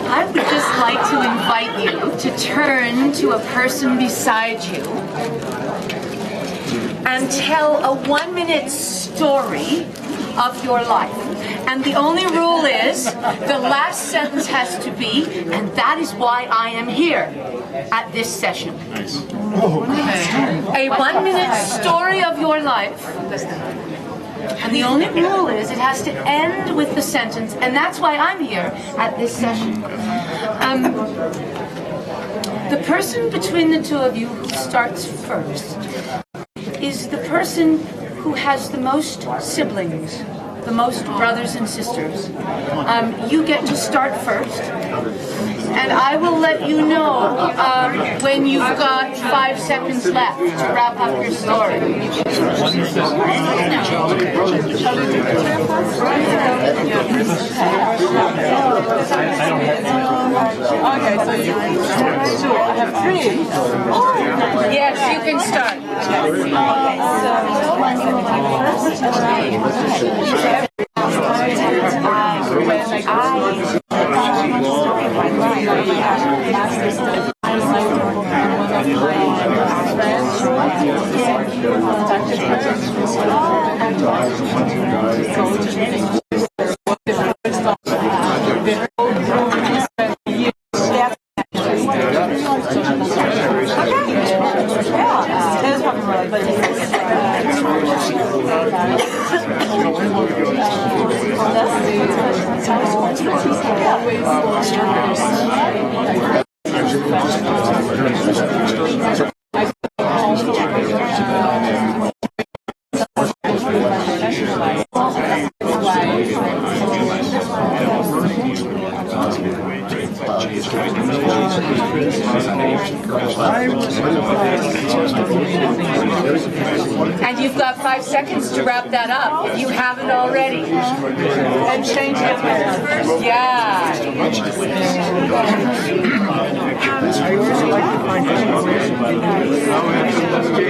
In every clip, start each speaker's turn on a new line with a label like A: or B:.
A: I would just like to invite you to turn to a person beside you and tell a 1-minute story of your life. And the only rule is the last sentence has to be, and that is why I am here at this session.
B: Nice.
A: A 1-minute story of your life. And the only rule is it has to end with the sentence, and that's why I'm here at this session. The person between the two of you who starts first is the person who has the most siblings, the most brothers and sisters. You get to start first, and I will let you know when you've got 5 seconds left to wrap up your story.
C: Okay, so you sure, I have 3.
A: Yes, you can start. And you've got 5 seconds to wrap that up if you haven't already.
C: And change it first?
A: Yeah.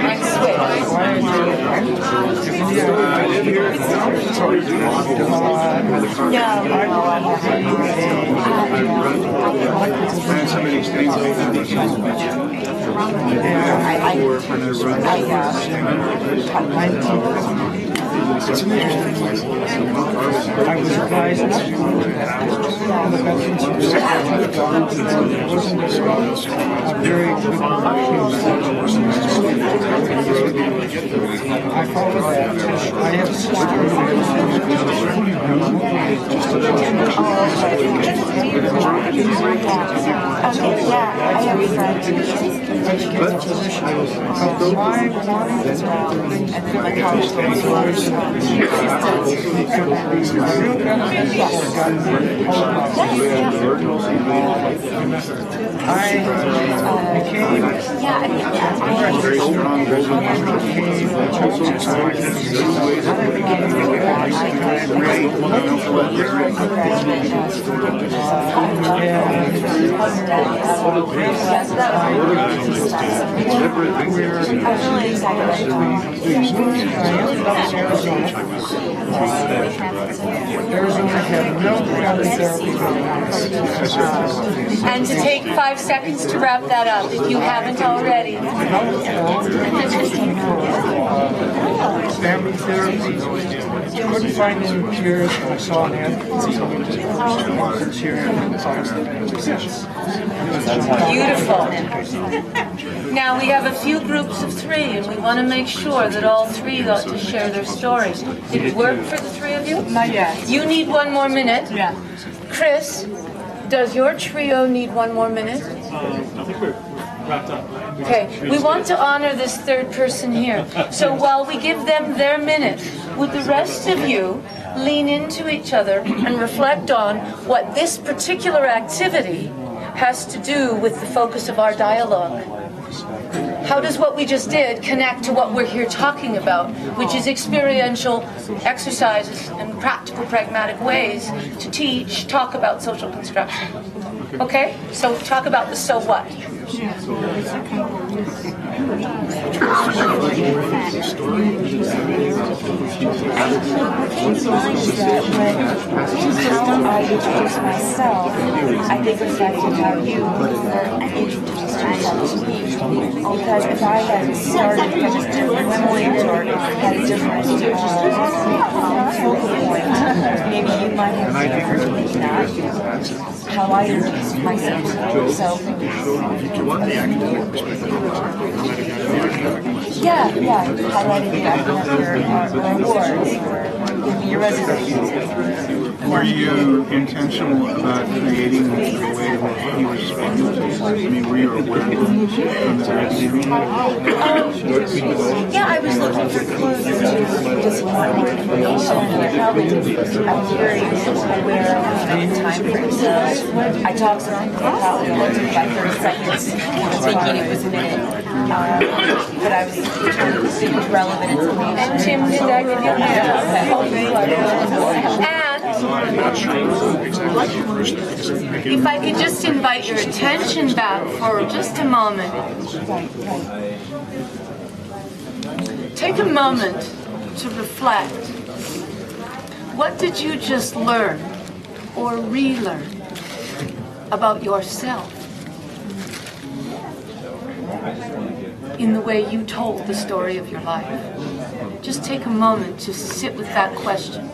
A: And switch.
D: I was advised not to do that. And the veterans wasn't a very good I followed that. I have a sister.
A: And to take 5 seconds to wrap that up, if you haven't already.
D: Family therapy. Couldn't find any cures. I saw an ad.
A: Beautiful. Now we have a few groups of 3, and we want to make sure that all 3 got to share their stories. Did it work for the 3 of you?
C: Not yet.
A: You need 1 more minute.
C: Yeah.
A: Chris, does your trio need 1 more minute?
B: I think we're wrapped up.
A: Okay, we want to honor this 3rd person here. So while we give them their minute, would the rest of you lean into each other and reflect on what this particular activity has to do with the focus of our dialogue? How does what we just did connect to what we're here talking about, which is experiential exercises and practical, pragmatic ways to talk about social construction? Okay, so talk about the so what.
E: I introduce myself, I think reflecting how you introduced yourself to me. Because if I had started from a different point or had a different focal point, maybe you might have differently not how I introduced myself. So, yeah, highlighting the awards or your resume.
F: Were you intentional about creating the way that he responded to you? I mean, were you aware of it from the very beginning?
E: Yeah, I was looking for clues to just more information. I'm very aware of time frame, so I talked about it by 30 seconds, thinking it was a minute. But I was trying to see what's relevant information.
A: And Tim, did that give you if I could just invite your attention back for just a moment. Take a moment to reflect. What did you just learn or relearn about yourself in the way you told the story of your life? Just take a moment to sit with that question.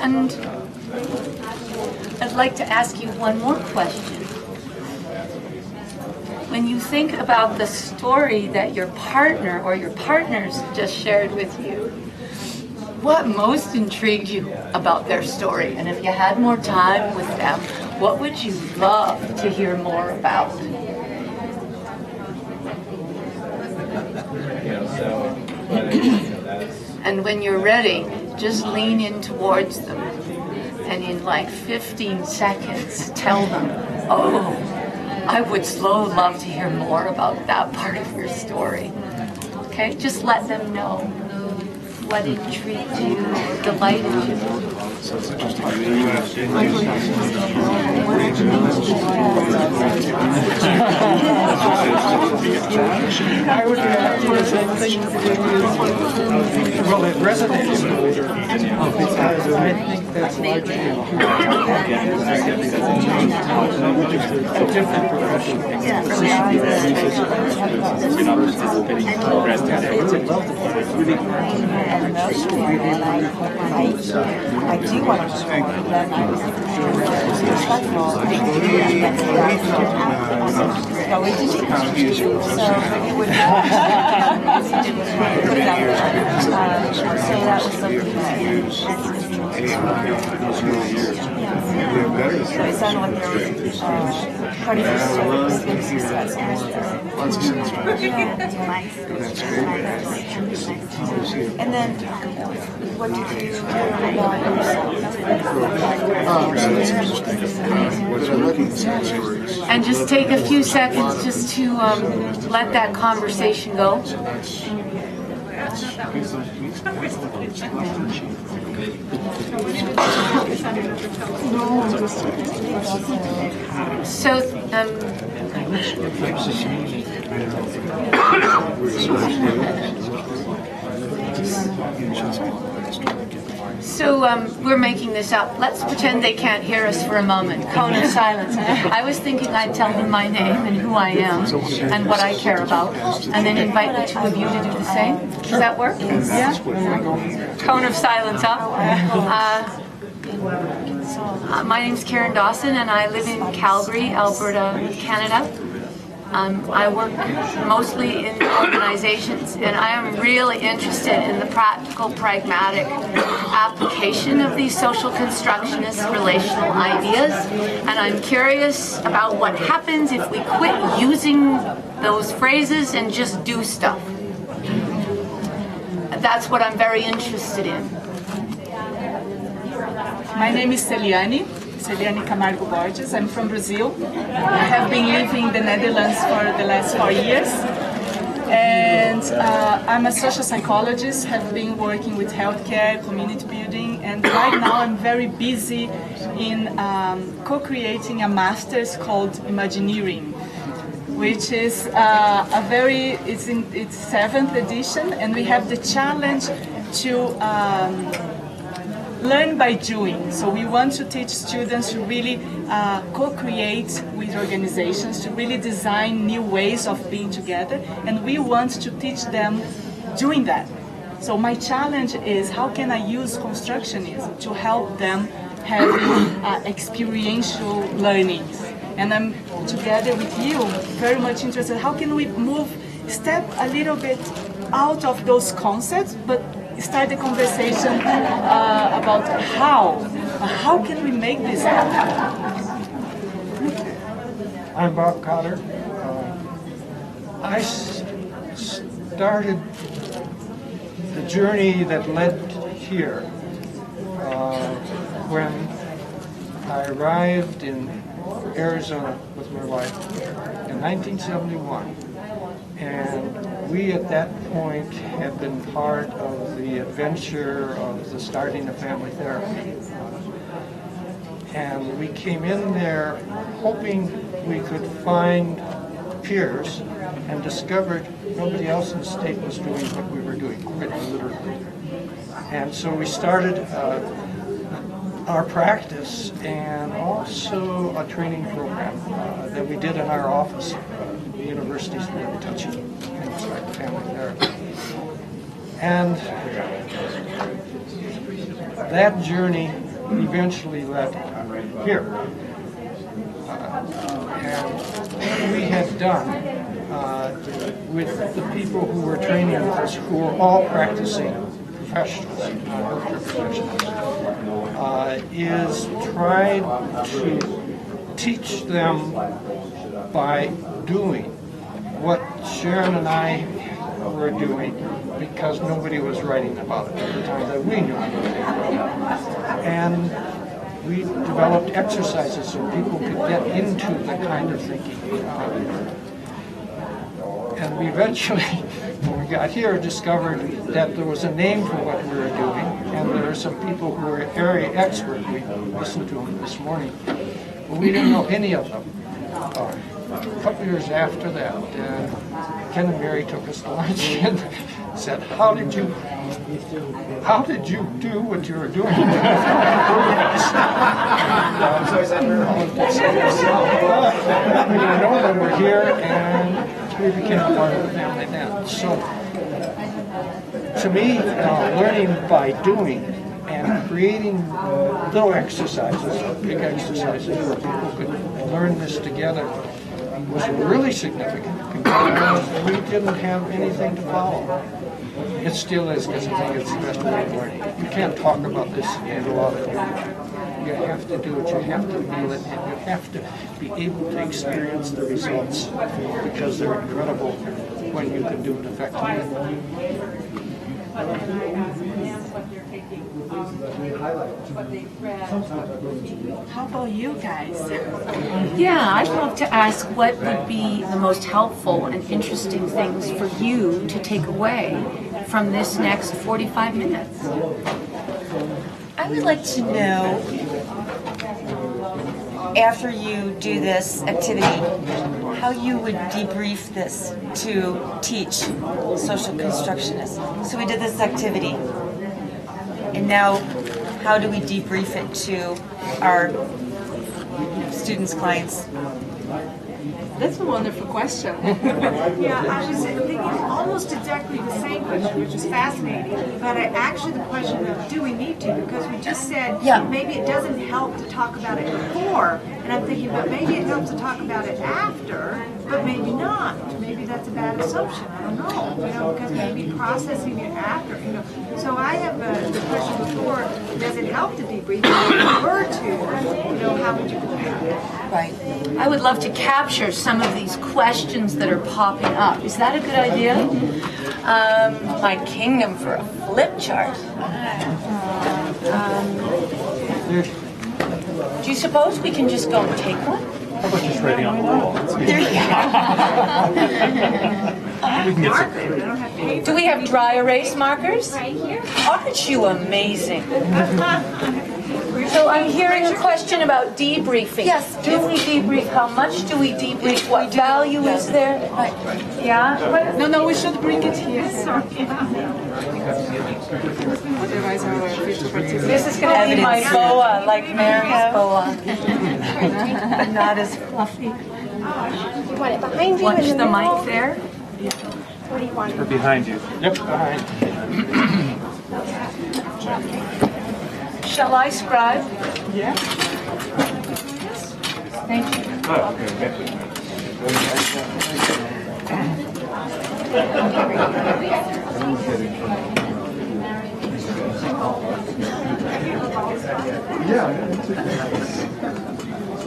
A: And I'd like to ask you one more question. When you think about the story that your partner or your partners just shared with you, what most intrigued you about their story? And if you had more time with them, what would you love to hear more about? And when you're ready, just lean in towards them. And in like 15 seconds, tell them, oh, I would so love to hear more about that part of your story. Okay, just let them know what intrigued you, delighted you.
F: So it's interesting.
D: I would react to the same things that you well, it resonates because I think that's largely a different profession.
E: I do want to perform that I was respectful. So it did so it would put it out there. So that was something that so it sounded like there was part of your story was big success. And then what did you learn about yourself?
A: And just take a few seconds just to let that conversation go. So, we're making this up. Let's pretend they can't hear us for a moment. Cone of silence. I was thinking I'd tell them my name and who I am and what I care about, and then invite the two of you to do the same. Does that work? Yeah. Cone of silence, huh? My name's Karen Dawson, and I live in Calgary, Alberta, Canada. I work mostly in organizations, and I am really interested in the practical, pragmatic application of these social constructionist relational ideas, and I'm curious about what happens if we quit using those phrases and just do stuff. That's what I'm very interested in.
C: My name is Celiane. Celiane Camargo Borges. I'm from Brazil. I have been living in the Netherlands for the last 4 years. And I'm a social psychologist, have been working with healthcare, community building, and right now I'm very busy in co-creating a master's called Imagineering, which is it's in its 7th edition, and we have the challenge to learn by doing. So we want to teach students to really co-create with organizations, to really design new ways of being together, and we want to teach them doing that. So my challenge is, how can I use constructionism to help them have experiential learning? And I'm together with you very much interested, how can we step a little bit out of those concepts, but start the conversation about how can we make this happen?
D: I'm Bob Cottor. I started the journey that led here when I arrived in Arizona with my wife in 1971. And we at that point had been part of the adventure of the starting of family therapy. And we came in there hoping we could find peers, and discovered nobody else in the state was doing what we were doing, quite literally. And so we started our practice and also a training program that we did in our office. The university's really touching things like family therapy. And that journey eventually led here. And what we had done with the people who were training with us, who were all practicing professionals, healthcare professionals, is tried to teach them by doing what Sharon and I were doing, because nobody was writing about it at the time that we knew anything about it. And we developed exercises so people could get into the kind of thinking. And we eventually, when we got here, discovered that there was a name for what we were doing, and there are some people who were area expert. We listened to them this morning, but we didn't know any of them. A couple years after that, Ken and Mary took us to lunch and said, "How did you do what you were doing?" We didn't know them were here, and we became part of the family then. So, to me, learning by doing and creating little exercises, big exercises, where people could learn this together was really significant, because we didn't have anything to follow. It still is, because I think it's the best way of learning. You can't talk about this in a lot of literature. You have to do it, you have to feel it, and you have to be able to experience the results, because they're incredible when you can do it effectively.
C: How about you guys?
A: Yeah, I'd love to ask what would be the most helpful and interesting things for you to take away from this next 45 minutes.
E: I would like to know, after you do this activity, how you would debrief this to teach social constructionism. So we did this activity, and now how do we debrief it to our students, clients?
C: That's a wonderful question.
G: Yeah, I was thinking almost exactly the same question, which is fascinating. But actually the question of, do we need to? Because we just said maybe it doesn't help to talk about it before. And I'm thinking, but maybe it helps to talk about it after, but maybe not. Maybe that's a bad assumption. I don't know. Because maybe processing it after. So I have the question before, does it help to debrief? If you were to, how would you do that?
E: Right.
A: I would love to capture some of these questions that are popping up. Is that a good idea?
H: My kingdom for a flip chart.
A: Do you suppose we can just go and take one?
D: How about just writing on the wall?
A: There you go. Do we have dry erase markers?
G: Right here.
A: Aren't you amazing? So I'm hearing a question about debriefing.
E: Yes.
A: Do we debrief? How much do we debrief? What value is there? Yeah?
C: No, we should bring it here. Sorry. Otherwise, our future participants.
A: This is going to be my boa, like Mary's boa. But not as fluffy.
G: You want it behind you?
A: Watch the mic there.
G: What do you want?
D: Or behind you. Yep, behind.
A: Shall I scribe?
C: Yeah.
A: Thank you.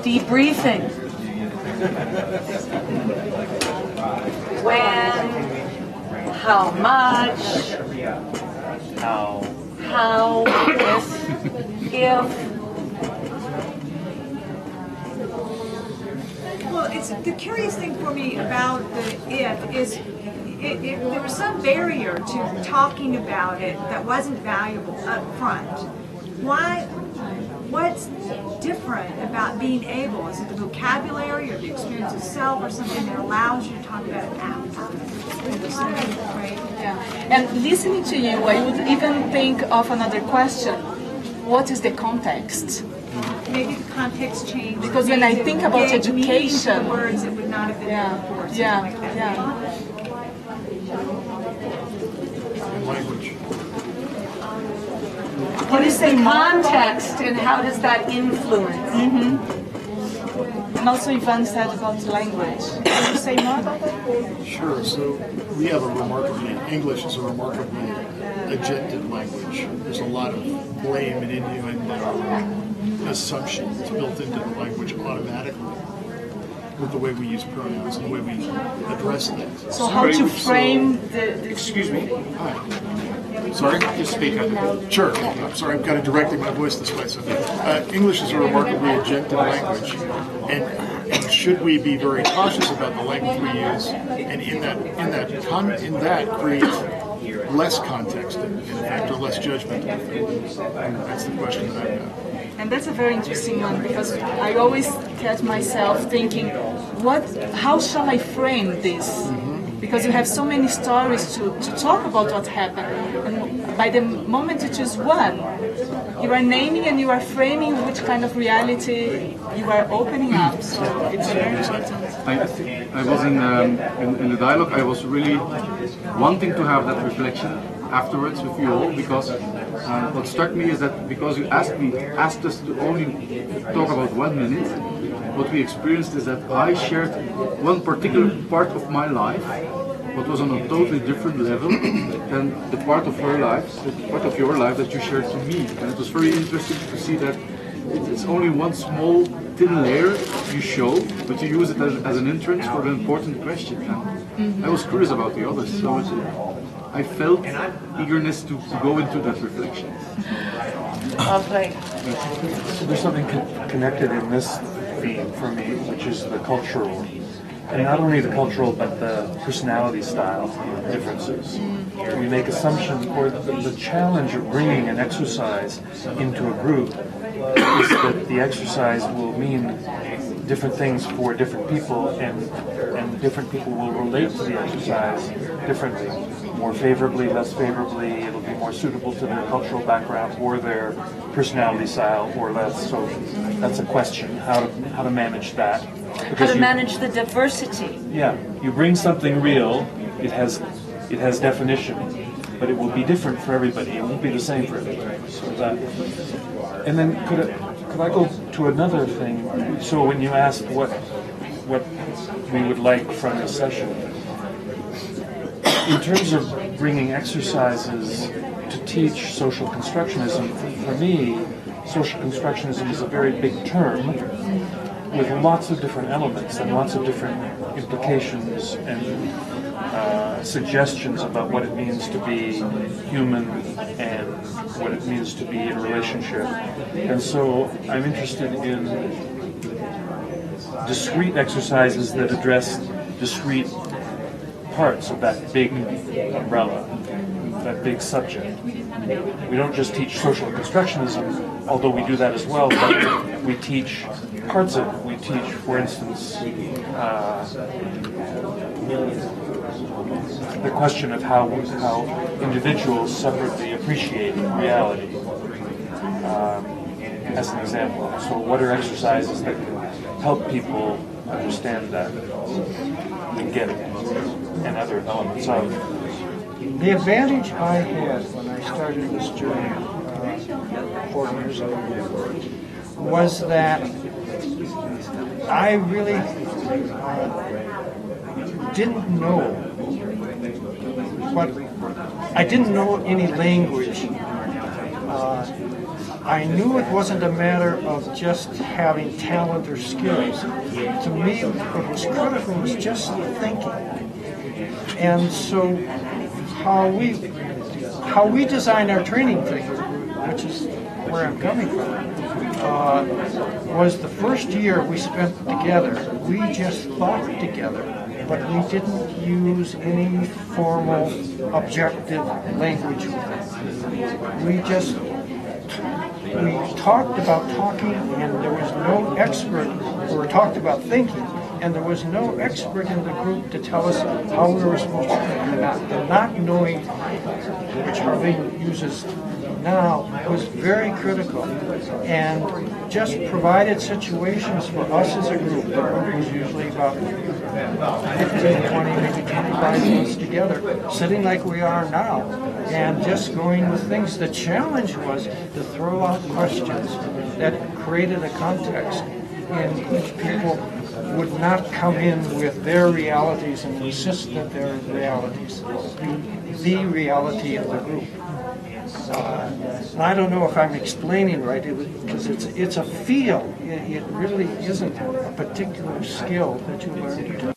A: Debriefing. When, how much, how, if.
G: Well, it's the curious thing for me about the if is there was some barrier to talking about it that wasn't valuable up front. Why? What's different about being able? Is it the vocabulary or the experience itself or something that allows you to talk about it after? Right?
C: Yeah. And listening to you, I would even think of another question. What is the context?
G: Maybe the context changed.
C: Because when I think about
G: Gave meaning to the
C: education,
G: words it would not have been there before. Something like that.
F: Language.
A: What is the context and how does that influence?
C: And also Ivan said about language. Can you say more about that?
B: Sure. So we have English is a remarkably agented language. There's a lot of blame and assumptions built into the language automatically with the way we use pronouns and the way we address things.
C: So how to frame the
B: Excuse me. Hi.
F: Sorry, just speak up.
B: Sure. I'm sorry, I'm kind of directing my voice this way. So, English is a remarkably agented language, and should we be very cautious about the language we use, and in that create less context, in fact, or less judgment? That's the question that I have.
C: And that's a very interesting one because I always catch myself thinking, how shall I frame this? Because you have so many stories to talk about what happened. And by the moment you choose one, you are naming and you are framing which kind of reality you are opening up. So it's very important.
I: I was in the dialogue, I was really wanting to have that reflection afterwards with you all, because what struck me is that because you asked us to only talk about 1 minute, what we experienced is that I shared one particular part of my life, what was on a totally different level than the part of her life, the part of your life that you shared to me. And it was very interesting to see that it's only one small thin layer you show, but you use it as an entrance for an important question. And I was curious about the others, so I felt eagerness to go into that reflection.
A: Lovely.
D: So there's something connected in this theme for me, which is the cultural. And not only the cultural, but the personality style differences. We make assumptions, or the challenge of bringing an exercise into a group is that the exercise will mean different things for different people, and different people will relate to the exercise differently. More favorably, less favorably, it'll be more suitable to their cultural background or their personality style or less. So that's a question, how to manage that.
A: How to manage the diversity.
D: Yeah, you bring something real, it has definition, but it will be different for everybody. It won't be the same for everybody. So that, and then could I go to another thing? So when you asked what we would like from the session, in terms of bringing exercises to teach social constructionism, for me, social constructionism is a very big term with lots of different elements and lots of different implications and suggestions about what it means to be human and what it means to be in a relationship. And so I'm interested in discrete exercises that address discrete parts of that big umbrella, that big subject. We don't just teach social constructionism, although we do that as well, but we teach parts of it. We teach, for instance, the question of how individuals separately appreciate reality, as an example. So what are exercises that can help people understand that and get it, and other elements of it?
J: The advantage I had when I started this journey 4 years ago was that I really didn't know I didn't know any language. I knew it wasn't a matter of just having talent or skills. To me, what was critical was just thinking. And so how we designed our training thing, which is where I'm coming from, was the first year we spent together. We just thought together, but we didn't use any formal, objective language with it. We talked about talking, and there was no expert, or talked about thinking, and there was no expert in the group to tell us how we were supposed to think. The not knowing, which Harvey uses now, was very critical, and just provided situations for us as a group. The group was usually about 15, 20, maybe 25 minutes together, sitting like we are now, and just going with things. The challenge was to throw out questions that created a context in which people would not come in with their realities and insist that their realities be the reality of the group. And I don't know if I'm explaining right, because it's a feel. It really isn't a particular skill that you learn to do.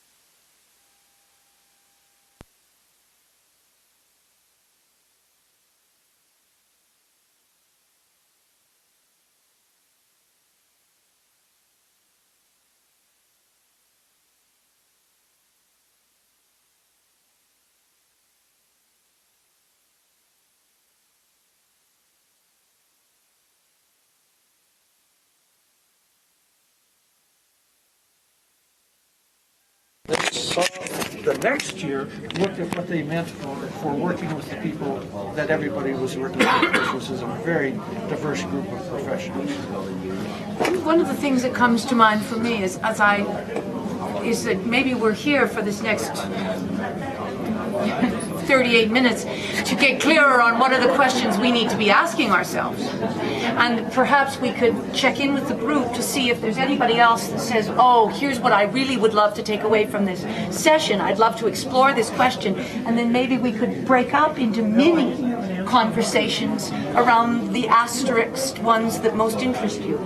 J: So the next year looked at what they meant for working with the people that everybody was working with, which was a very diverse group of professionals.
A: One of the things that comes to mind for me is that maybe we're here for this next 38 minutes to get clearer on what are the questions we need to be asking ourselves. And perhaps we could check in with the group to see if there's anybody else that says, oh, here's what I really would love to take away from this session. I'd love to explore this question. And then maybe we could break up into mini conversations around the asterisked ones that most interest you.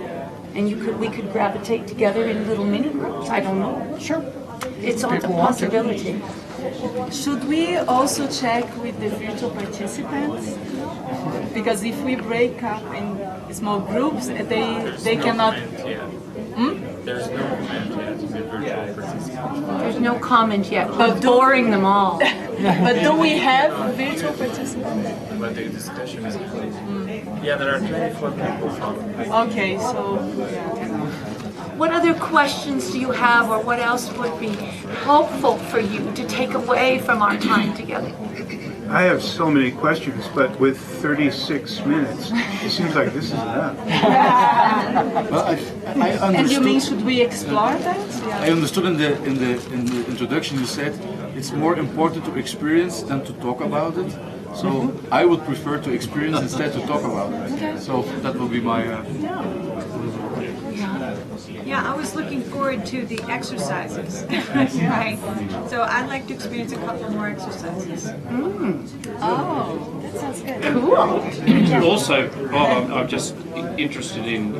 A: And we could gravitate together in little mini groups. I don't know. Sure. It's a possibility.
C: Should we also check with the virtual participants? Because if we break up in small groups, they cannot.
K: There's no comment yet to the virtual participants.
A: There's no comment yet, but boring them all.
C: But do we have virtual participants?
K: But the discussion is yeah, there are 24 people from.
C: Okay, so.
A: What other questions do you have, or what else would be helpful for you to take away from our time together?
F: I have so many questions, but with 36 minutes, it seems like this is enough.
I: Well, I understood.
C: And you mean should we explore that? Yeah.
I: I understood in the introduction you said it's more important to experience than to talk about it. So I would prefer to experience instead to talk about it.
A: Okay.
I: So that will be my.
G: Yeah, I was looking forward to the exercises. Right. So I'd like to experience a couple more exercises.
E: Oh, that sounds good.
A: Cool.
K: Also, I'm just interested in,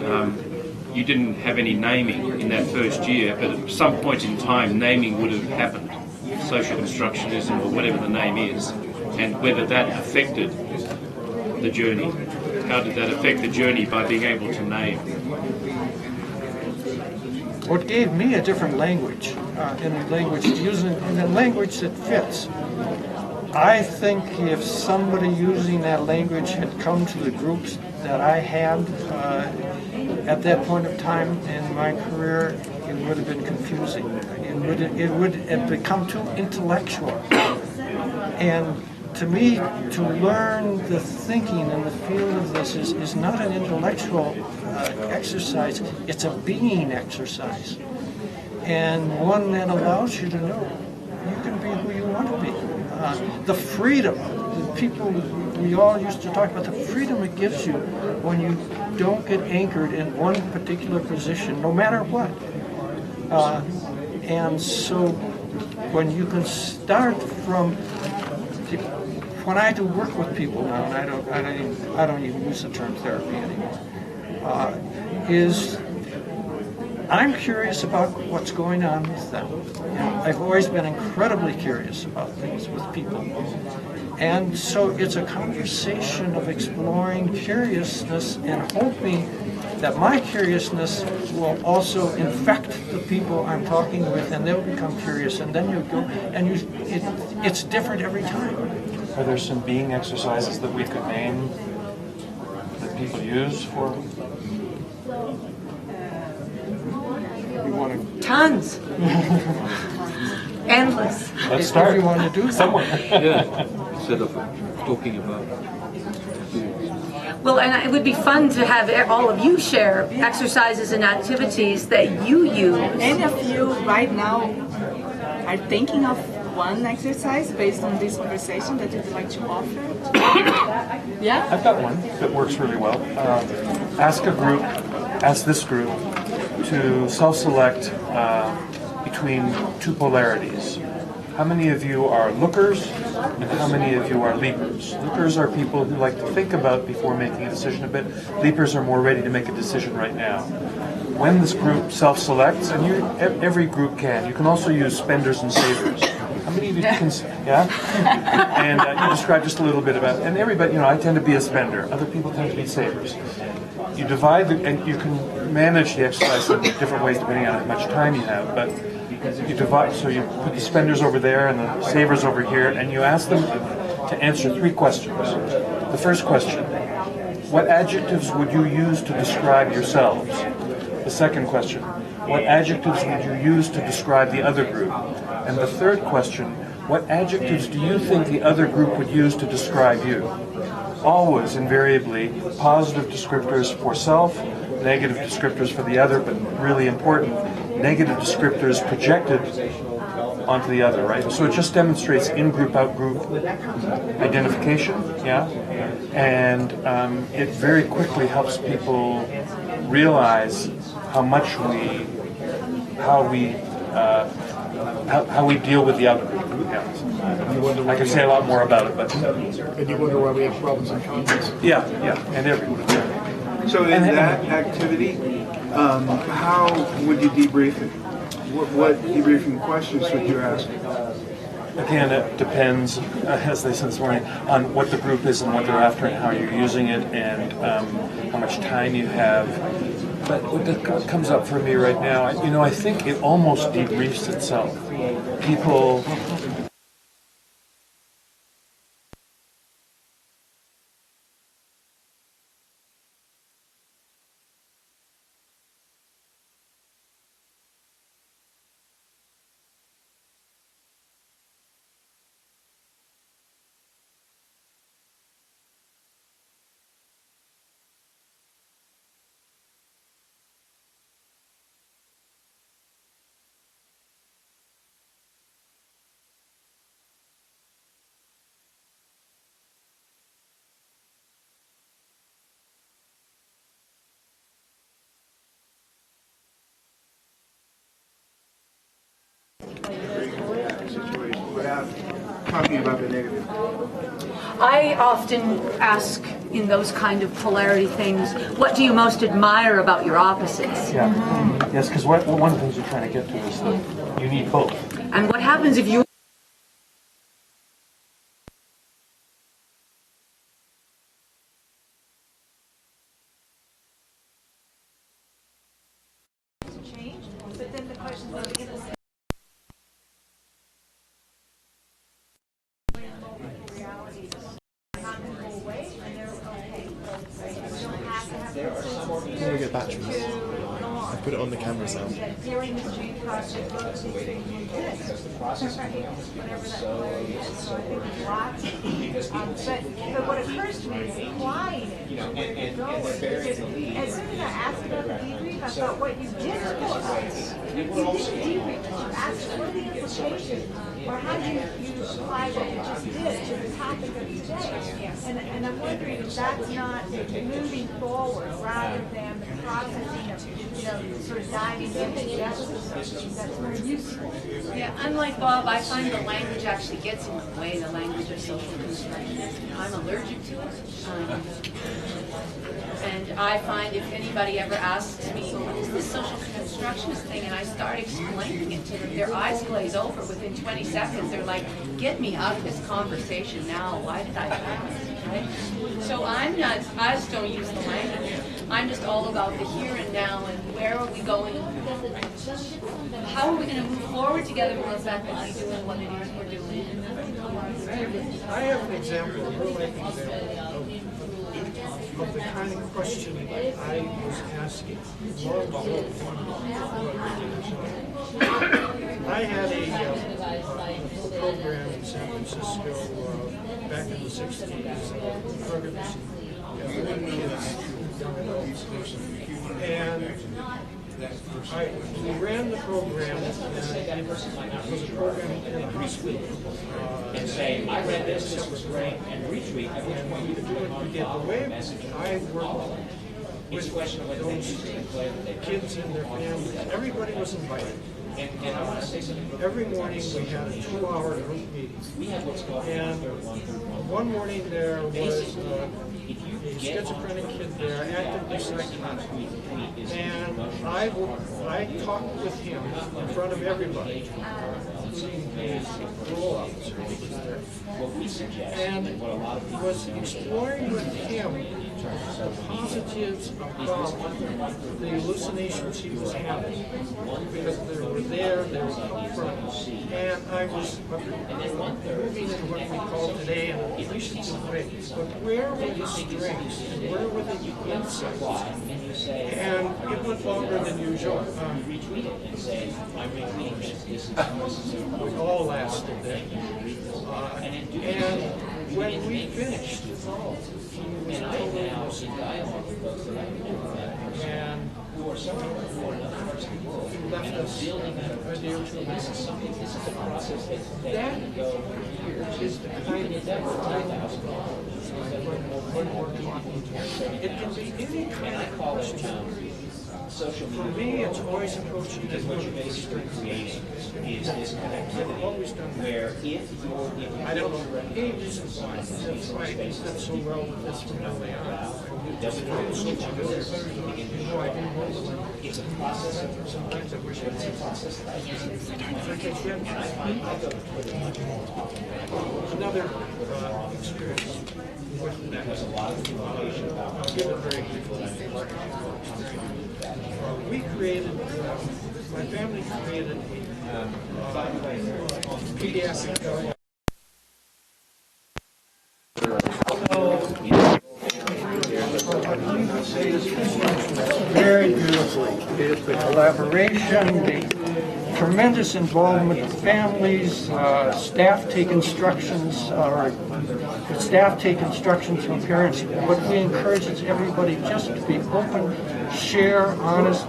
K: you didn't have any naming in that first year, but at some point in time, naming would have happened. social constructionism or whatever the name is, and whether that affected the journey. How did that affect the journey by being able to name?
J: What gave me a different language, in a language that fits. I think if somebody using that language had come to the groups that I had at that point of time in my career, it would have been confusing. It would have become too intellectual. And to me, to learn the thinking and the field of this is not an intellectual exercise, it's a being exercise. And one that allows you to know you can be who you want to be. The freedom, the people, we all used to talk about the freedom it gives you when you don't get anchored in one particular position, no matter what. And so when you can start from, when I do work with people now, and I don't even use the term therapy anymore, is I'm curious about what's going on with them. You know, I've always been incredibly curious about things with people. And so it's a conversation of exploring curiousness and hoping that my curiousness will also infect the people I'm talking with, and they'll become curious, and then you go, and it's different every time.
L: Are there some being exercises that we could name that people use for?
J: You want to?
A: Tons. Endless.
L: Let's start.
J: You want to do
L: somewhere.
I: Yeah, instead of talking about.
A: Well, and it would be fun to have all of you share exercises and activities that you use.
C: Any of you right now are thinking of one exercise based on this conversation that you'd like to offer? Yeah?
L: I've got one that works really well. Ask this group to self-select between two polarities. How many of you are lookers and how many of you are leapers? Lookers are people who like to think about before making a decision a bit. Leapers are more ready to make a decision right now. When this group self-selects, and every group can, you can also use spenders and savers. How many of you can, yeah? And you described just a little bit about, and everybody, I tend to be a spender. Other people tend to be savers. You divide, and you can manage the exercise in different ways depending on how much time you have, but you divide, so you put the spenders over there and the savers over here, and you ask them to answer 3 questions. The first question, what adjectives would you use to describe yourselves? The second question, what adjectives would you use to describe the other group? And the third question, what adjectives do you think the other group would use to describe you? Always, invariably, positive descriptors for self, negative descriptors for the other, but really important, negative descriptors projected onto the other, right? So it just demonstrates in-group, out-group identification, yeah? And it very quickly helps people realize how we deal with the out-group. Yeah. I can say a lot more about it, but...
B: And you wonder why we have problems in context.
L: Yeah, and everyone.
F: So in that activity, how would you debrief it? What debriefing questions would you ask?
L: Again, it depends, as they said this morning, on what the group is and what they're after and how you're using it and how much time you have. But what comes up for me right now, I think it almost debriefs itself. People...
F: Without talking about the negative.
A: I often ask in those kind of polarity things, what do you most admire about your opposites?
L: Yeah. Mm-hmm. Yes, because one of the things you're trying to get to is that you need both.
A: And what happens if you
M: Really good batteries. I put it on the camera sound.
G: During the G process, whatever that delay is, so I think it's lots. But what occurs to me is applying it to where you're going. Because as soon as I asked about the debrief, I thought what you did for us, you didn't debrief, you asked what are the implications, or how do you apply what you just did to the topic of today. And I'm wondering if that's not moving forward rather than the processing of, sort of diving into justice. That's more useful.
A: Yeah, unlike Bob, I find the language actually gets in the way, the language of social constructionism. I'm allergic to it. And I find if anybody ever asks me, what is this social constructionist thing? And I start explaining it to them, their eyes glaze over within 20 seconds. They're like, get me out of this conversation now. Why did I ask? Right? So I just don't use the language. I'm just all about the here and now and where are we going? How are we going to move forward together when we're effectively doing what it is we're doing?
J: I have an example, a real life example of the kind of question I was asking long before I had a program in San Francisco back in the 60s, programs, kids, young adults, and we ran the program, and it was a program in high school.
N: And say, I read this was great, and retweet.
J: And we did the way I worked with those kids and their families. Everybody was invited.
N: And I want to say something.
J: Every morning we had a 2-hour group meeting. And one morning there was a schizophrenic kid there, actively psychotic. And I talked with him in front of everybody, including the parole officer who was there, and was exploring with him the positives about the hallucinations he was having, because they were there, they were up front, and I was moving in what we call today an appreciative way, but where were the strengths and where were the insights? And it went longer than usual. We all lasted there. And when we finished, he was totally and he left us a day or 2 minutes. That is the kind of it can be any kind of question. For me, it's always approaching it
N: what you're basically creating is this connectivity
J: always done
N: where
J: I don't know any reason why that's why I did so well with this from early on.
N: it's a process of
J: sometimes I wish I'd say process. Another experience with that.
N: There's a lot of information about
J: I'll give it very briefly. We created, my family created pediatric very beautifully. The collaboration, the tremendous involvement of families, staff take instructions, from parents. What we encourage is everybody just to be open, share, honest.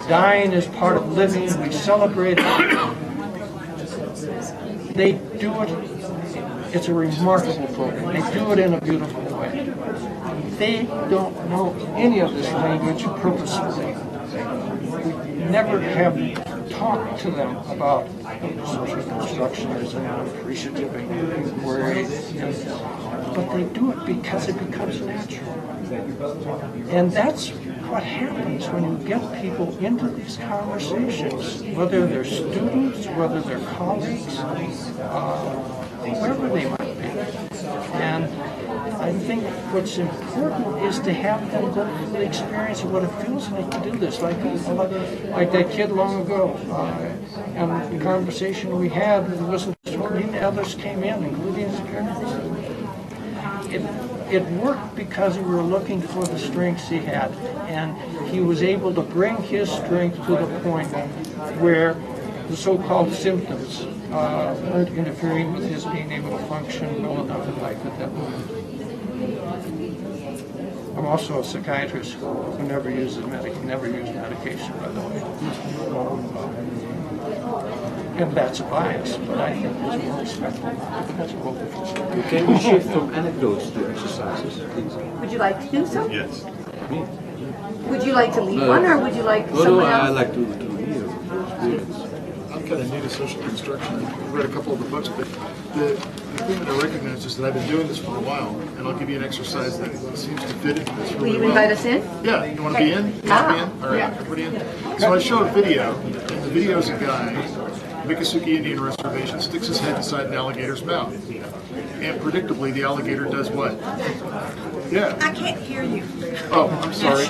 J: Dying is part of living. We celebrate it. They do it. It's a remarkable program. They do it in a beautiful way. They don't know any of this language purposefully. We never have talked to them about social constructionism and appreciative inquiry, but they do it because it becomes natural. And that's what happens when you get people into these conversations, whether they're students, whether they're colleagues, whoever they might be. And I think what's important is to have them go through the experience of what it feels like to do this, like that kid long ago. And the conversation we had, there wasn't so many others came in, including his parents. it worked because we were looking for the strengths he had, and he was able to bring his strength to the point where the so-called symptoms weren't interfering with his being able to function well enough in life at that moment. I'm also a psychiatrist who never used medication, by the way. And that's a bias, but I think there's more respectful.
O: Can we shift from anecdotes to exercises, please?
A: Would you like to do so?
F: Yes.
A: Would you like to lead one, or would you like someone else?
O: I'd like to hear experience.
B: I'm kind of new to social construction. I've read a couple of the books, but the thing that I recognize is that I've been doing this for a while, and I'll give you an exercise that seems to fit into this really
A: Will you
B: well.
A: invite us in?
B: Yeah, you want to be in? You want to be in? All right, everybody in. So I show a video, and the video is a guy, Miccosukee Indian Reservation, sticks his head inside an alligator's mouth. And predictably, the alligator does what? Yeah.
G: I can't hear you.
B: Oh, I'm sorry.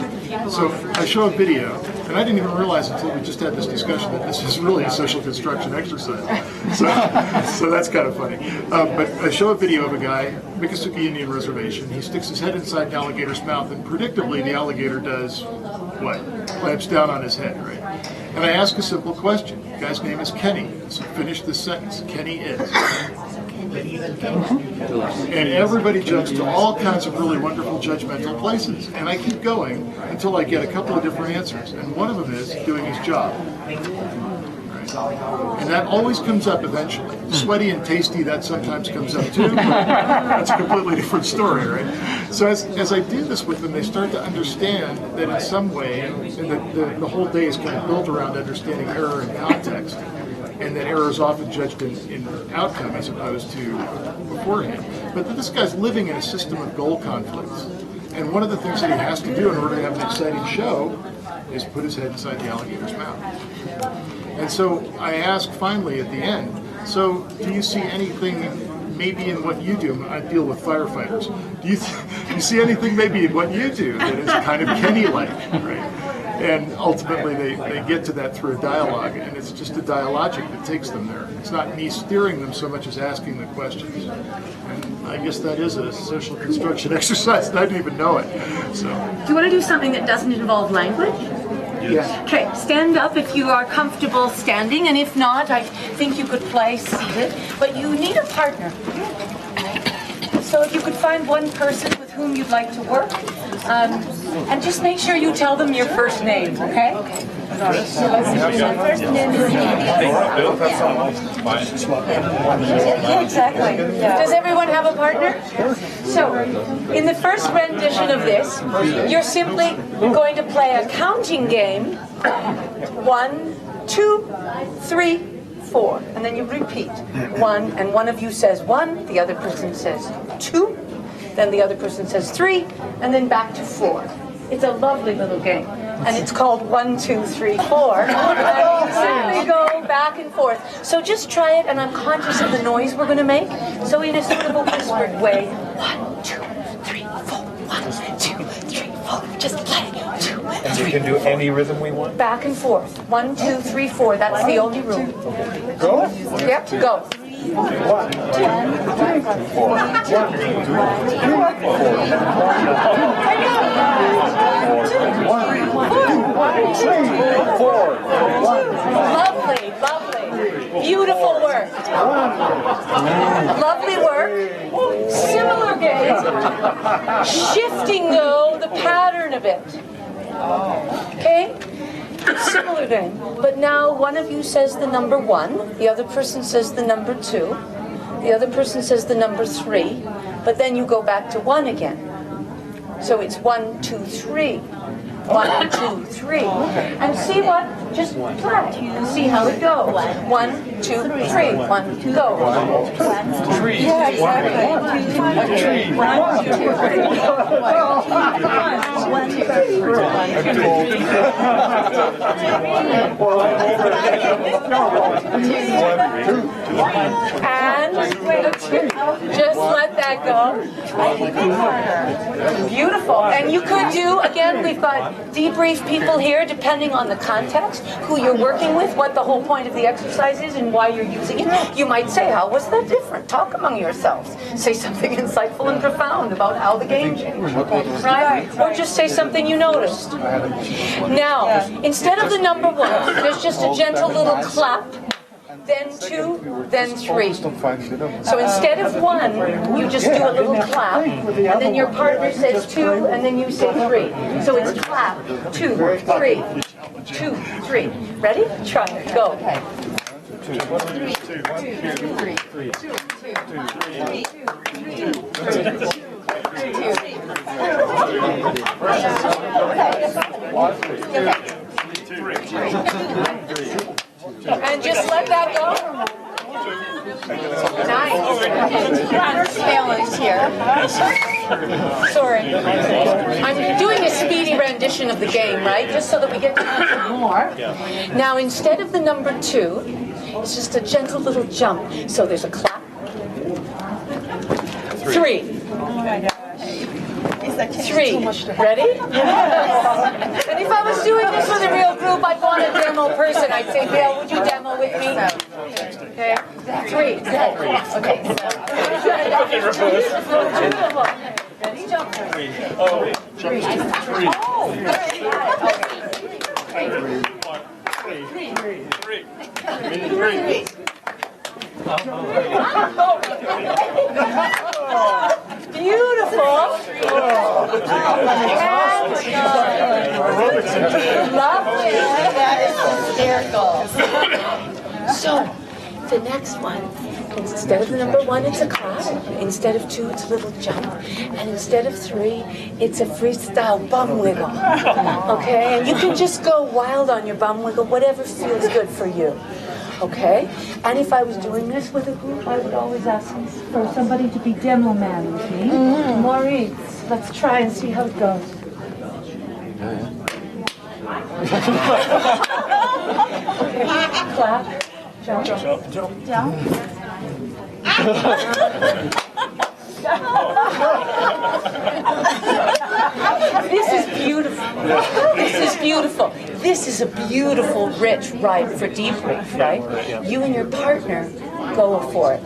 B: So I show a video, and I didn't even realize until we just had this discussion that this is really a social construction exercise. So that's kind of funny. But I show a video of a guy, Miccosukee Indian Reservation. He sticks his head inside an alligator's mouth, and predictably the alligator does what? Clamps down on his head, right? And I ask a simple question. The guy's name is Kenny. So finish this sentence. Kenny is. And everybody jumps to all kinds of really wonderful judgmental places. And I keep going until I get a couple of different answers. And one of them is doing his job. And that always comes up eventually. Sweaty and tasty, that sometimes comes up too. That's a completely different story, right? So as I do this with them, they start to understand that in some way, and the whole day is kind of built around understanding error and context, and that error is often judged in outcome as opposed to beforehand. But this guy's living in a system of goal conflicts. And one of the things that he has to do in order to have an exciting show is put his head inside the alligator's mouth. And so I ask finally at the end, so do you see anything maybe in what you do? I deal with firefighters. Do you see anything maybe in what you do that is kind of Kenny-like, right? And ultimately they get to that through a dialogue, and it's just a dialogic that takes them there. It's not me steering them so much as asking the questions. And I guess that is a social construction exercise, and I didn't even know it. So.
A: Do you want to do something that doesn't involve language?
B: Yes.
A: Okay, stand up if you are comfortable standing, and if not, I think you could play seated. But you need a partner. So if you could find one person with whom you'd like to work, and just make sure you tell them your first name, okay? So let's see. My first name is Yeah, exactly. Does everyone have a partner? So, in the first rendition of this, you're simply going to play a counting game. 1, 2, 3, 4, and then you repeat. 1, and one of you says 1, the other person says 2, then the other person says 3, and then back to 4. It's a lovely little game, and it's called 1, 2, 3, 4. And you simply go back and forth. So just try it, and I'm conscious of the noise we're going to make. So in a sort of a whispered way, 1, 2, 3, 4, 1, 2, 3, 4. Just play. 2, 3.
L: And we can do any rhythm we want?
A: Back and forth. 1, 2, 3, 4. That's the only rule.
L: Go?
A: Yep, go.
L: 1, 2, 3, 4. 1, 2, 3, 4.
A: Lovely, lovely. Beautiful work. Lovely work. Similar game. Shifting, though, the pattern a bit. Okay? Similar game. But now one of you says the number 1, the other person says the number 2, the other person says the number 3, but then you go back to 1 again. So it's 1, 2, 3. 1, 2, 3. And see what? Just play and see how it goes. 1, 2, 3. 1, 2, go.
L: 1, 3.
A: Yeah, exactly. 1, 2, 3. 1, 2, 3. And Just let that go. Beautiful. And you could do, again, we've got debrief people here, depending on the context, who you're working with, what the whole point of the exercise is, and why you're using it. You might say, how was that different? Talk among yourselves. Say something insightful and profound about how the game changed. Right? Or just say something you noticed. Now, instead of the number 1, there's just a gentle little clap. Then 2, then 3. So instead of 1, you just do a little clap, and then your partner says 2, and then you say 3. So it's clap, 2, 3, 2, 3. Ready? Try it. Go. 2, 3, 2, 3, 3, 2, 2. And just let that go. Nice. Taylor's here. Sorry. I'm doing a speedy rendition of the game, right? Just so that we get to do more. Now, instead of the number 2, it's just a gentle little jump. So there's a clap. 3. 3. Ready? And if I was doing this with a real group, I'd want a demo person. I'd say, Gail, would you demo with me? Okay. 3. Okay. Ready? Jump. 3. Oh. 3. 3. Beautiful. Lovely. That is hysterical. So, the next one, instead of the number 1, it's a clap. Instead of 2, it's a little jump. And instead of 3, it's a freestyle bum wiggle. Okay? And you can just go wild on your bum wiggle, whatever feels good for you. Okay? And if I was doing this with a group, I would always ask for somebody to be demo man with me. Maurice, let's try and see how it goes. Okay. Clap. Jump. Jump. This is beautiful. This is beautiful. This is a beautiful, rich ride for debrief, right? You and your partner go for it.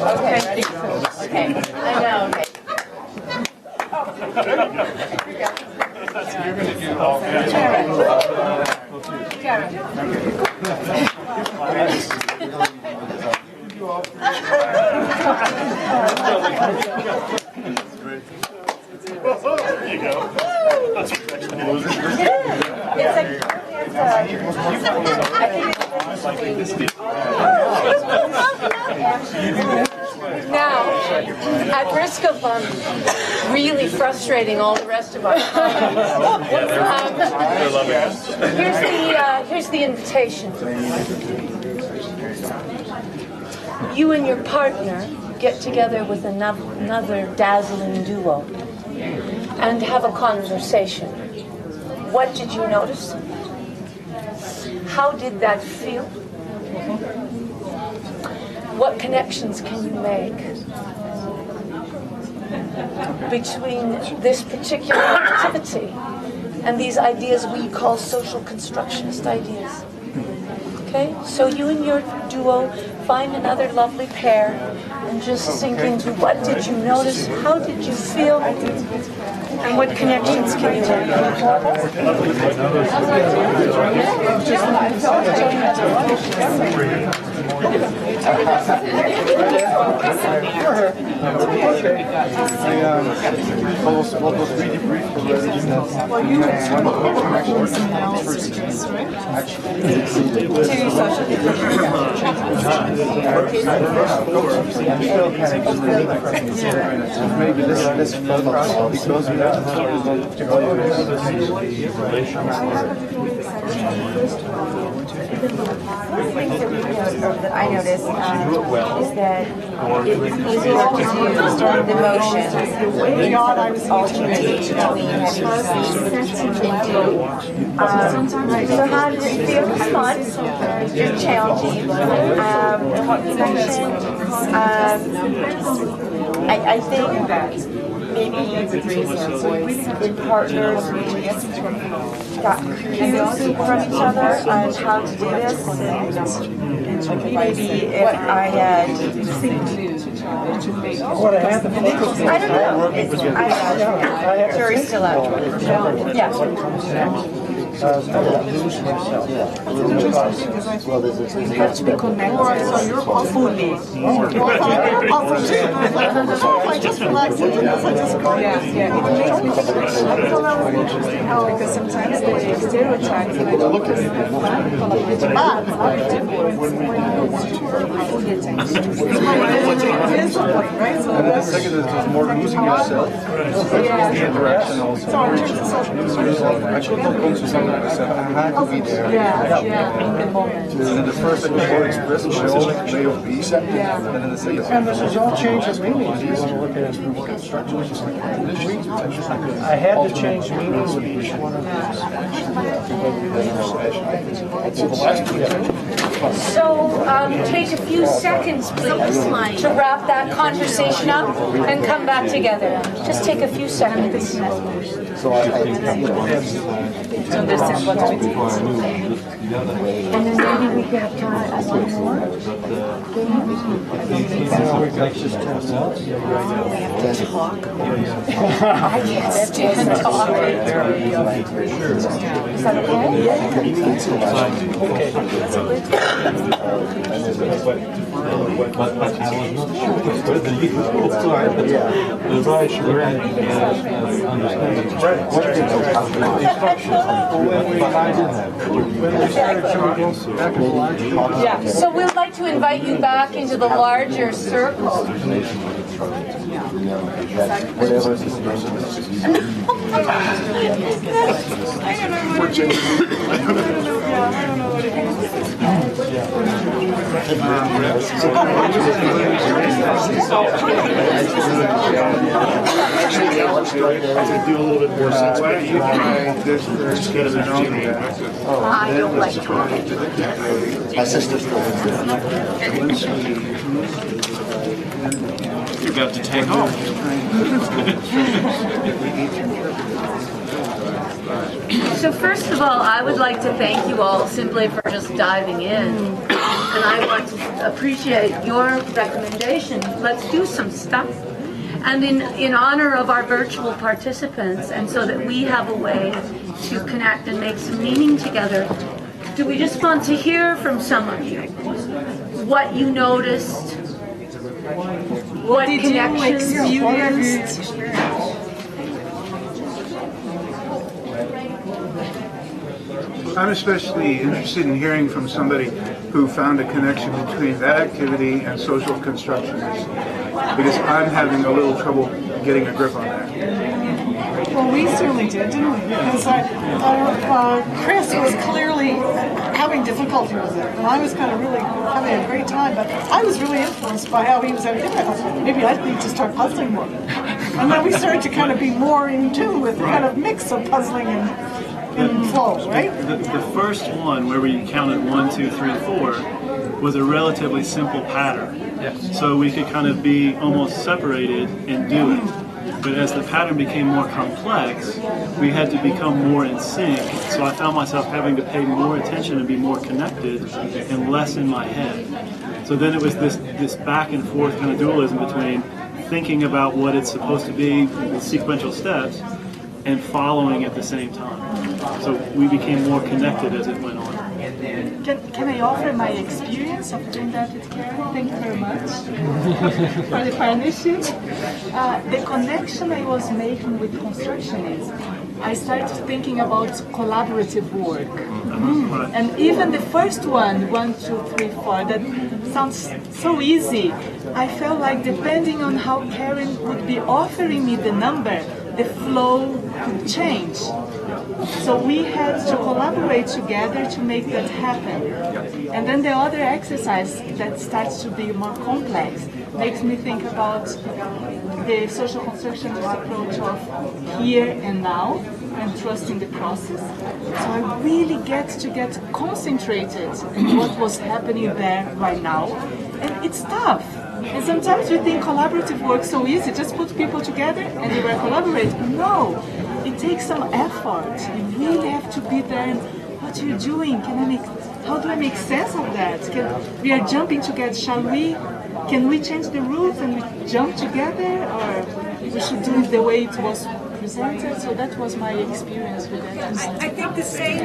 A: Okay. I know. Okay. You're going to do all
B: There you go.
A: Now, at risk of really frustrating all the rest of our here's the invitation. You and your partner get together with another dazzling duo and have a conversation. What did you notice? How did that feel? What connections can you make between this particular activity and these ideas we call social constructionist ideas? Okay, so you and your duo find another lovely pair and just sink into what did you notice, how did you feel, and what connections can you make?
P: What was really brief already is that one of the connections actually Maybe this further because we have
E: that I noticed is that it's easier to start the motion alternate between having and do. So how did it feel this month? It's challenging. What you mentioned, I think maybe in partners we got confused from each other on how to do this. And maybe if I had
J: What I had to focus on.
E: I don't know. Jury's still out. Yeah.
J: I was going to lose myself.
P: Well, there's
G: You have to be connected, so you're fully. I just relaxed into this, I just go.
C: Because sometimes they stereotypes and I don't look at it.
P: And then the second is just more losing yourself. The interaction also. Actually, not conscious of it, I had to be there. And then the first thing was more expressive, my own way of being. And then the second.
J: And this is all changes meaning. If you want to look at it from constructionism, I had to change meaning with each one of these.
A: So take a few seconds, please, to wrap that conversation up and come back together. Just take a few seconds.
P: So
E: To understand what we do. And then maybe we could have time to ask one more. I can't stand talk. Is that
A: Yeah. So we'd like to invite you back into the larger circle.
P: whatever is
B: to do a little bit more sense.
F: Why do you try this first get to know me?
A: I don't like talking.
P: my sister's
K: You're about to take off.
A: So first of all, I would like to thank you all simply for just diving in. And I want to appreciate your recommendation. Let's do some stuff. And in honor of our virtual participants, and so that we have a way to connect and make some meaning together, do we just want to hear from some of you what you noticed, what connections you experienced?
F: I'm especially interested in hearing from somebody who found a connection between that activity and social constructionism, because I'm having a little trouble getting a grip on that.
G: Well, we certainly did, didn't we? Because Chris was clearly having difficulty with it, and I was kind of really having a great time, but I was really influenced by how he was having difficulty. Maybe I need to start puzzling more. And then we started to kind of be more in tune with kind of mix of puzzling and flow, right?
Q: The first one, where we counted 1, 2, 3, 4, was a relatively simple pattern. Yes. So we could kind of be almost separated and do it. But as the pattern became more complex, we had to become more in sync. So I found myself having to pay more attention and be more connected and less in my head. So then it was this back and forth kind of dualism between thinking about what it's supposed to be, the sequential steps, and following at the same time. So we became more connected as it went on.
C: Can I offer my experience of doing that with Karen? Thank you very much for the partnership. The connection I was making with constructionism I started thinking about collaborative work. And even the first one, 1, 2, 3, 4, that sounds so easy. I felt like depending on how Karen would be offering me the number, the flow could change. So we had to collaborate together to make that happen. And then the other exercise that starts to be more complex makes me think about the social constructionist approach of here and now and trusting the process. So I really get concentrated in what was happening there right now. And it's tough. And sometimes we think collaborative work so easy, just put people together and they will collaborate. No, it takes some effort. You really have to be there. And what are you doing? How do I make sense of that? We are jumping together, shall we? Can we change the rules and we jump together? Or we should do it the way it was presented? So that was my experience with that.
G: I think the same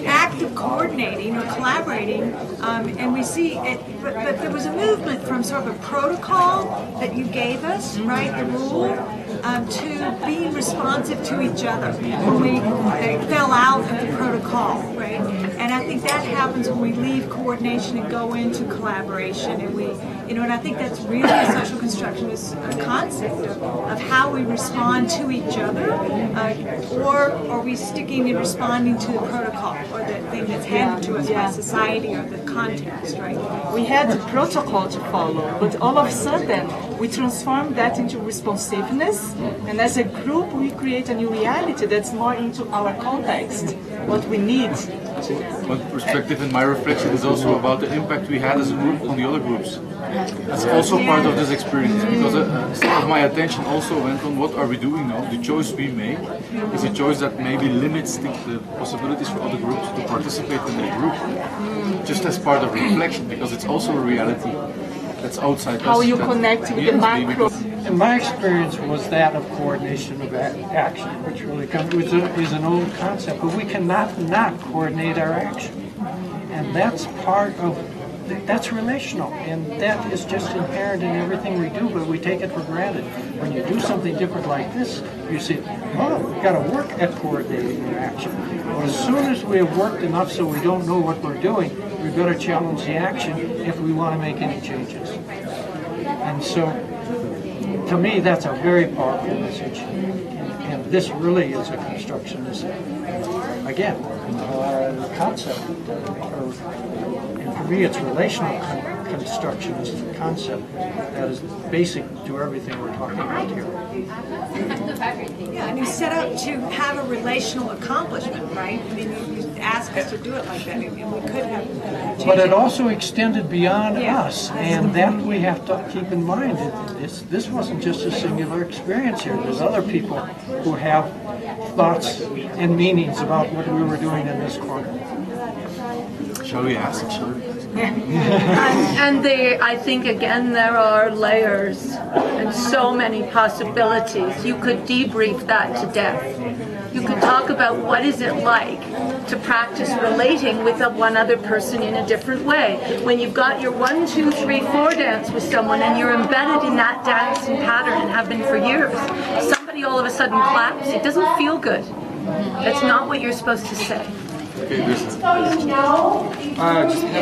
G: act of coordinating or collaborating, and we see it, but there was a movement from sort of a protocol that you gave us, right, the rule, to being responsive to each other when we fell out of the protocol, right? And I think that happens when we leave coordination and go into collaboration, and and I think that's really a social constructionist concept of how we respond to each other, or are we sticking and responding to the protocol or the thing that's handed to us by society or the context, right?
C: We had the protocol to follow, but all of a sudden we transformed that into responsiveness, and as a group we create a new reality that's more into our context, what we need.
I: My perspective and my reflection is also about the impact we had as a group on the other groups. That's also part of this experience, because some of my attention also went on what are we doing now. The choice we make is a choice that maybe limits the possibilities for other groups to participate in the group, just as part of reflection, because it's also a reality that's outside us.
C: How you connect with the macro.
J: And my experience was that of coordination of action, which really is an old concept, but we cannot not coordinate our action. And that's that's relational, and that is just inherent in everything we do, but we take it for granted. When you do something different like this, you say, oh, we've got to work at coordinating our action. But as soon as we have worked enough so we don't know what we're doing, we've got to challenge the action if we want to make any changes. And so, to me, that's a very powerful message. And this really is a constructionist, again, concept. And for me, it's relational constructionist concept that is basic to everything we're talking about here.
G: Yeah, and you set out to have a relational accomplishment, right? I mean, you asked us to do it like that, and we could have.
J: But it also extended beyond us, and that we have to keep in mind. This wasn't just a singular experience here. There's other people who have thoughts and meanings about what we were doing in this corner.
I: Shall we ask?
A: I think again there are layers and so many possibilities. You could debrief that to death. You could talk about what is it like to practice relating with one other person in a different way. When you've got your 1, 2, 3, 4 dance with someone and you're embedded in that dancing pattern and have been for years, somebody all of a sudden claps, it doesn't feel good. That's not what you're supposed to say.
I: Okay,
R: just had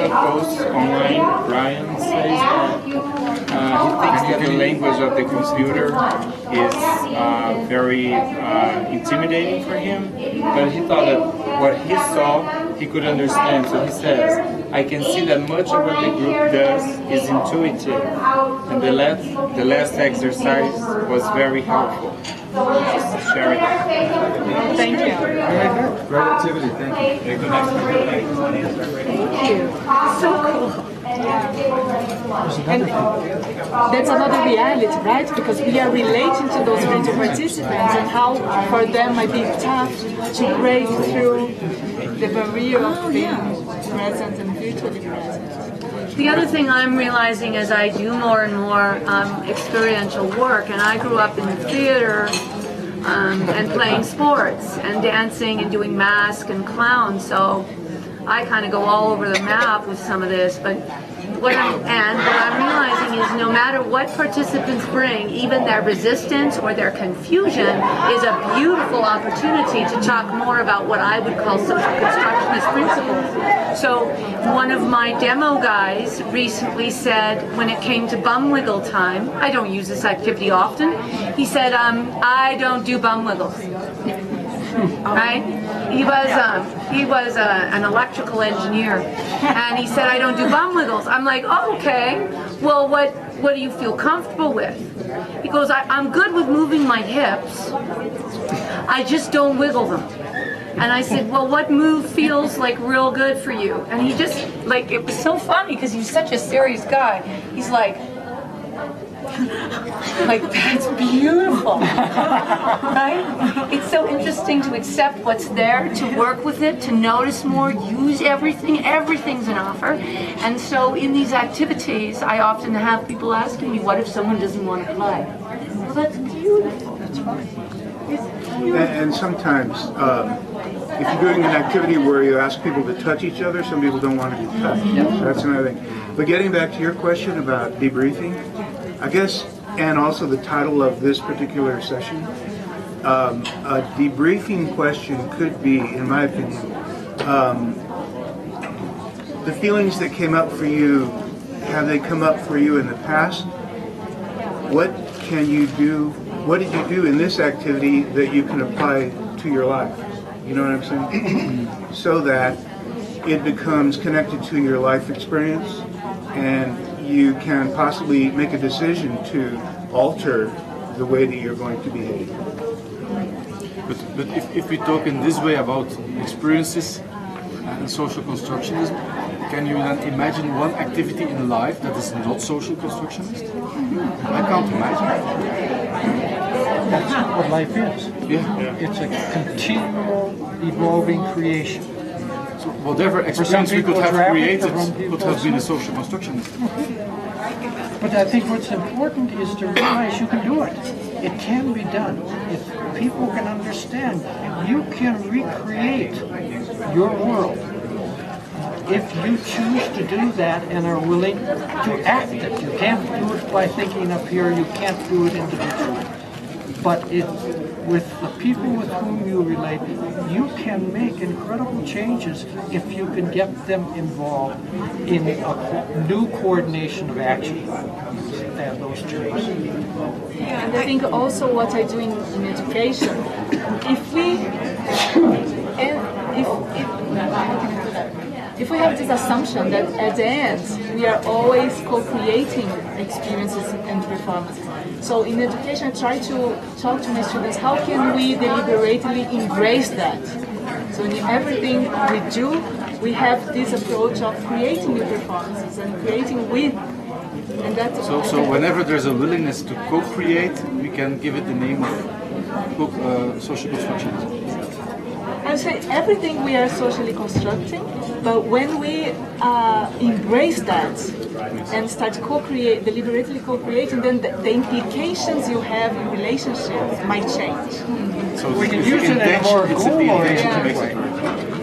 R: a post online. Brian says that he thinks that the language of the computer is very intimidating for him, but he thought that what he saw he could understand. So he says, I can see that much of what the group does is intuitive, and the last exercise was very helpful. Just sharing.
C: Thank you.
P: Great activity, thank you.
C: Thank you. So cool. And that's another reality, right? Because we are relating to those virtual participants and how for them might be tough to break through the barrier of being present and virtually present.
A: The other thing I'm realizing as I do more and more experiential work, and I grew up in theater and playing sports and dancing and doing mask and clown, so I kind of go all over the map with some of this, but what I'm realizing is no matter what participants bring, even their resistance or their confusion is a beautiful opportunity to talk more about what I would call social constructionist principles. So one of my demo guys recently said, when it came to bum wiggle time, I don't use this activity often, he said, I don't do bum wiggles. Right? He was an electrical engineer, and he said, I don't do bum wiggles. I'm like, oh, okay. Well, what do you feel comfortable with? He goes, I'm good with moving my hips. I just don't wiggle them. And I said, well, what move feels like real good for you? And he just, like, it was so funny because he's such a serious guy. He's like, that's beautiful, right? It's so interesting to accept what's there, to work with it, to notice more, use everything. Everything's an offer. And so in these activities, I often have people asking me, what if someone doesn't want to play? Well, that's beautiful. That's fine.
F: And sometimes, if you're doing an activity where you ask people to touch each other, some people don't want to be touched. So that's another thing. But getting back to your question about debriefing, I guess, and also the title of this particular session, a debriefing question could be, in my opinion, the feelings that came up for you, have they come up for you in the past? What can you do? What did you do in this activity that you can apply to your life? You know what I'm saying? So that it becomes connected to your life experience, and you can possibly make a decision to alter the way that you're going to behave.
I: But if we talk in this way about experiences and social constructionism, can you then imagine one activity in life that is not social constructionist? I can't imagine.
J: That's what life is.
I: Yeah.
J: It's a continual evolving creation.
I: So whatever experience we could have created could have been a social constructionist.
J: But I think what's important is to realize you can do it. It can be done. If people can understand, you can recreate your world. If you choose to do that and are willing to act it. You can't do it by thinking up here, you can't do it individually. But with the people with whom you relate, you can make incredible changes if you can get them involved in a new coordination of action. And those terms.
C: And I think also what I do in education, if we have this assumption that at the end we are always co-creating experiences and performances. So in education I try to talk to my students, how can we deliberately embrace that? So in everything we do, we have this approach of creating new performances and creating with. And that's
I: so whenever there's a willingness to co-create, we can give it the name of social constructionism.
C: I would say everything we are socially constructing, but when we embrace that and start deliberately co-creating, then the implications you have in relationships might change.
I: So
J: we can use it in a more goal-oriented way.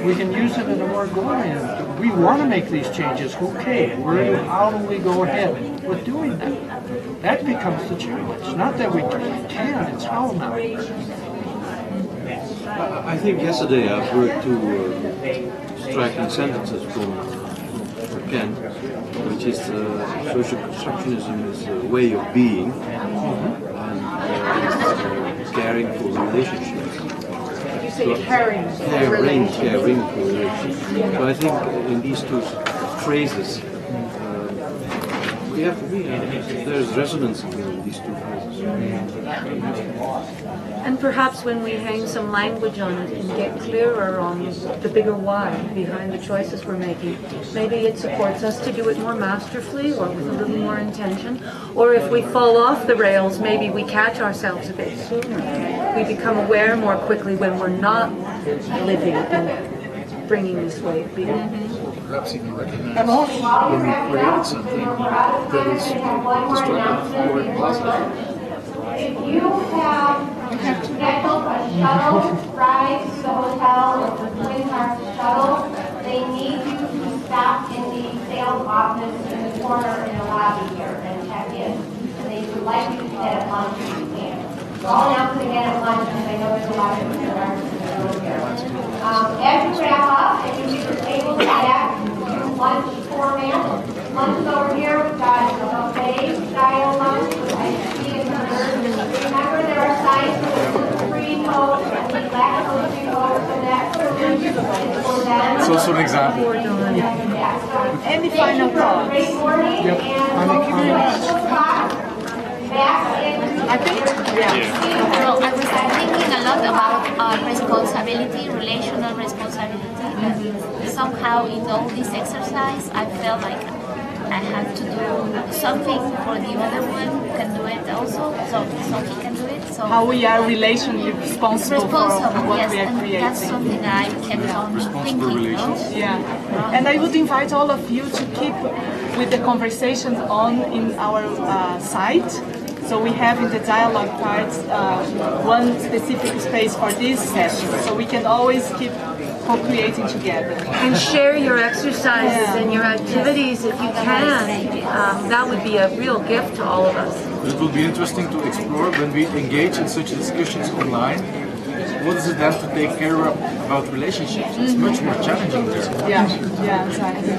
J: We can use it in a more goal-oriented. We want to make these changes. Okay, how do we go ahead with doing that? That becomes the challenge. Not that we can, it's how now.
O: I think yesterday I heard two striking sentences from Ken, which is social constructionism is a way of being, and it's caring for relationships.
A: You say caring for
O: relationships. So I think in these two phrases, we have to be. There's resonance in these two phrases.
A: And perhaps when we hang some language on it and get clearer on the bigger why behind the choices we're making, maybe it supports us to do it more masterfully or with a little more intention. Or if we fall off the rails, maybe we catch ourselves a bit sooner. We become aware more quickly when we're not living and bringing this way of being.
B: Perhaps even recognize when we created something that is destructive or positive.
S: If you have scheduled a shuttle ride to the hotel with the Twin Hearts shuttle, they need you to stop in the sales office corner in the lobby here and check in. And they would like you to do that at lunch if you can. So I'll announce it again at lunch because I know there's a lot of people that aren't here. As you wrap up and you get your tables back to lunch format, lunch is over here. We've got a buffet style lunch. I see it here. Remember there are signs for free coke and lactose-free coke, so that is for them.
L: It's also an example.
C: Any final thoughts? I think,
T: Well, I was thinking a lot about responsibility, relational responsibility. And somehow in all this exercise, I felt like I have to do something for the other one who can do it also, so he can do it. So
C: how we are relationally responsible for what
T: yes,
C: we are
T: and
C: creating.
T: that's something I kept on thinking.
C: Yeah, and I would invite all of you to keep with the conversations on in our site. So we have in the dialogue parts one specific space for this session, so we can always keep co-creating together.
A: And share your exercises and your activities if you can. That would be a real gift to all of us.
I: It will be interesting to explore when we engage in such discussions online. What is it then to take care of about relationships? It's much more challenging there.
C: Yeah, exactly.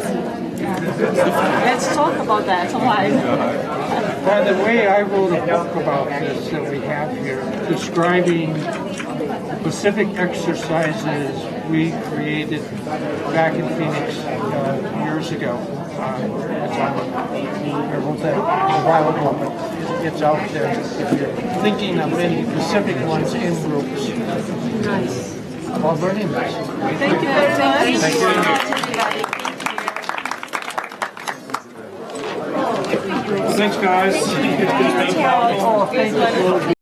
C: Yeah. Let's talk about that online.
J: By the way, I wrote a book about this that we have here, describing specific exercises we created back in Phoenix years ago. I wrote that a while ago, but it's out there if you're thinking of any specific ones in groups.
A: Nice.
J: While learning this.
C: Thank you very much.
J: Thank you very much.
R: Thanks, guys.
J: Oh, thank you.